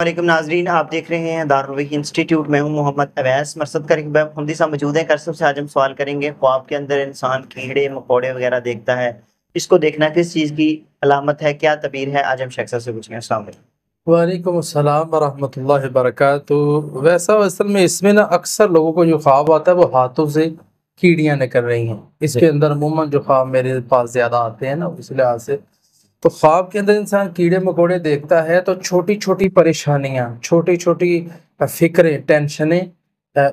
वालेकुम नाजरीन, आप देख रहे हैं दारुल वही इंस्टीट्यूट। मैं हूं मोहम्मद अवैस। मरसद का खुंदी साहब मौजूद हैं। करसब से आज हम सवाल करेंगे, ख्वाब के अंदर इंसान कीड़े मकोड़े वगैरह देखता है, इसको देखना किस चीज़ की अलामत है, क्या तबीर है? आज हम शेख साहब से पूछेंगे। अस्सलाम वालेकुम। वालेकुम अस्सलाम वरहमतुल्लाहि वबरकातुहू। वैसा असल में इसमें ना अक्सर लोगों को जो ख्वाब आता है वो हाथों से कीड़ियाँ निकल रही हैं। इसके अंदर अमूमन जो ख्वाब मेरे पास ज़्यादा आते हैं ना, इस लिहाज से तो ख्वाब के अंदर इंसान कीड़े मकोड़े देखता है तो छोटी छोटी परेशानियाँ, छोटी छोटी फिक्रें, टेंशनें,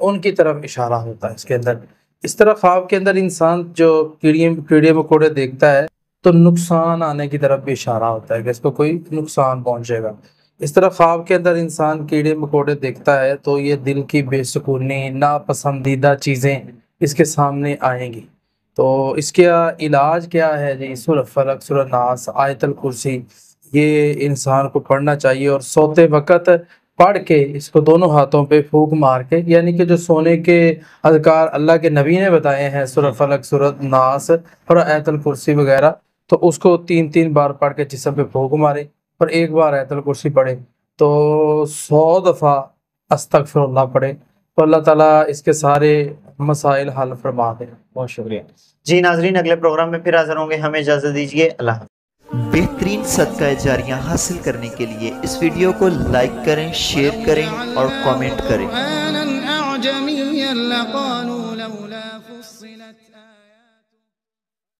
उनकी तरफ इशारा होता है इसके अंदर। इस तरह ख्वाब के अंदर इंसान जो कीड़े मकोड़े देखता है तो नुकसान आने की तरफ भी इशारा होता है कि इसको कोई नुकसान पहुंचेगा। इस तरह ख्वाब के अंदर इंसान कीड़े मकोड़े देखता है तो ये दिल की बेसुकूनी, नापसंदीदा चीज़ें इसके सामने आएंगी। तो इसका इलाज क्या है जी? सूरह फलक, सूरह नास, आयतल कुर्सी, ये इंसान को पढ़ना चाहिए और सोते वक़्त पढ़ के इसको दोनों हाथों पे फूंक मार के, यानी कि जो सोने के अज़कार अल्लाह के नबी ने बताए हैं, सूरह फलक, सूरह नास और आयतल कुर्सी वगैरह, तो उसको 3-3 बार पढ़ के जिस्म पे फूंक मारे और एक बार आयतल कुर्सी पढ़े तो 100 दफ़ा अस्तगफिरुल्लाह पढ़े तो अल्लाह ताला इसके सारे मसाइल हल फरमा दे। बहुत शुक्रिया जी नाजरीन, अगले प्रोग्राम में फिर हाजिर होंगे। हमें इजाज़त दीजिए। अल्लाह हाफ़िज़। बेहतरीन सदका जारियाँ हासिल करने के लिए इस वीडियो को लाइक करें, शेयर करें और कमेंट करें।